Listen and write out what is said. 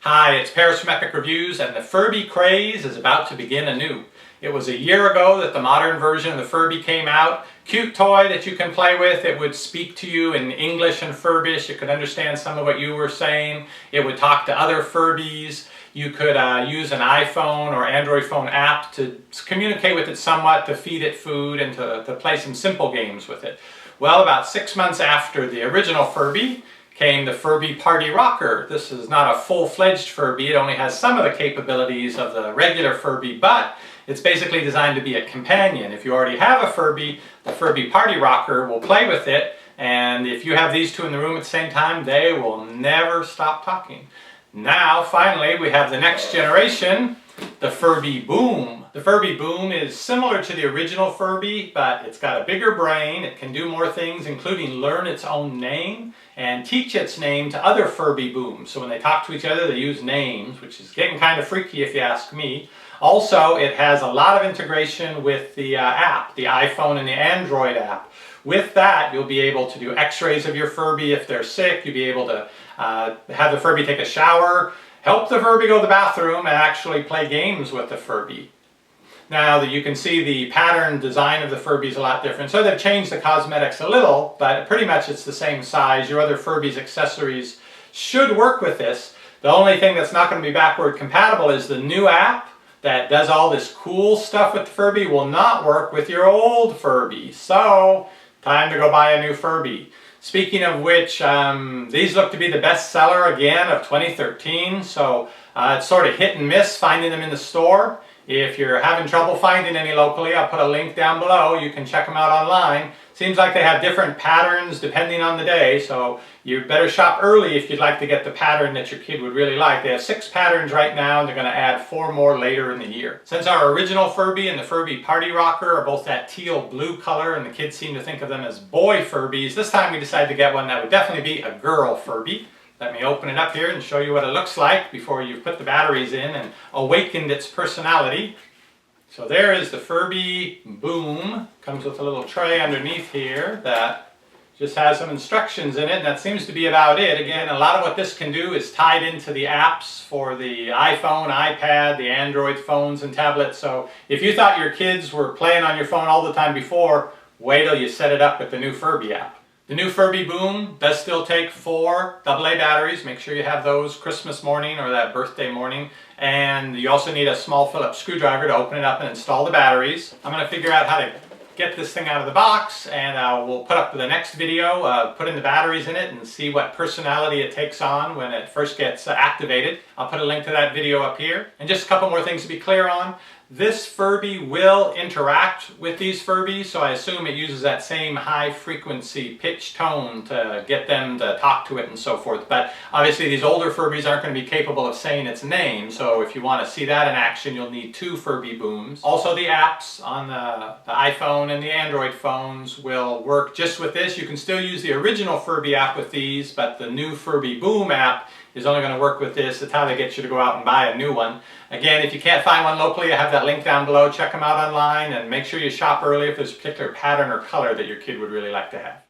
Hi, it's Paris from Epic Reviews, and the Furby craze is about to begin anew. It was a year ago that the modern version of the Furby came out. Cute toy that you can play with. It would speak to you in English and Furbish. It could understand some of what you were saying. It would talk to other Furbies. You could use an iPhone or Android phone app to communicate with it somewhat, to feed it food, and to play some simple games with it. Well, about 6 months after the original Furby, came the Furby Party Rocker. This is not a full-fledged Furby. It only has some of the capabilities of the regular Furby, but it's basically designed to be a companion. If you already have a Furby, the Furby Party Rocker will play with it, and if you have these two in the room at the same time, they will never stop talking. Now, finally, we have the next generation, the Furby Boom. The Furby Boom is similar to the original Furby, but it's got a bigger brain. It can do more things, including learn its own name and teach its name to other Furby Booms. So when they talk to each other, they use names, which is getting kind of freaky if you ask me. Also, it has a lot of integration with the app, the iPhone and the Android app. With that, you'll be able to do x-rays of your Furby if they're sick. You'll be able to have the Furby take a shower, help the Furby go to the bathroom, and actually play games with the Furby. Now that you can see the pattern design of the Furby is a lot different. So they've changed the cosmetics a little, but pretty much it's the same size. Your other Furby's accessories should work with this. The only thing that's not going to be backward compatible is the new app that does all this cool stuff with the Furby will not work with your old Furby. So, time to go buy a new Furby. Speaking of which, these look to be the best seller again of 2013. So it's sort of hit and miss finding them in the store. If you're having trouble finding any locally, I'll put a link down below. You can check them out online. Seems like they have different patterns depending on the day, so you better shop early if you'd like to get the pattern that your kid would really like. They have 6 patterns right now, and they're going to add 4 more later in the year. Since our original Furby and the Furby Party Rocker are both that teal blue color, and the kids seem to think of them as boy Furbies, this time we decided to get one that would definitely be a girl Furby. Let me open it up here and show you what it looks like before you've put the batteries in and awakened its personality. So there is the Furby Boom. Comes with a little tray underneath here that just has some instructions in it, and that seems to be about it. Again, a lot of what this can do is tied into the apps for the iPhone, iPad, the Android phones and tablets. So if you thought your kids were playing on your phone all the time before, wait till you set it up with the new Furby app. The new Furby Boom does still take 4 AA batteries. Make sure you have those Christmas morning or that birthday morning. And you also need a small Phillips screwdriver to open it up and install the batteries. I'm going to figure out how to get this thing out of the box, and we'll put up the next video, put in the batteries in it and see what personality it takes on when it first gets activated. I'll put a link to that video up here. And just a couple more things to be clear on. This Furby will interact with these Furbies, so I assume it uses that same high frequency pitch tone to get them to talk to it and so forth. But obviously these older Furbies aren't going to be capable of saying its name, so if you want to see that in action, you'll need 2 Furby Booms. Also, the apps on the iPhone and the Android phones will work just with this. You can still use the original Furby app with these, but the new Furby Boom app is only going to work with this. That's how they get you to go out and buy a new one. Again, if you can't find one locally, I have that link down below. Check them out online and make sure you shop early if there's a particular pattern or color that your kid would really like to have.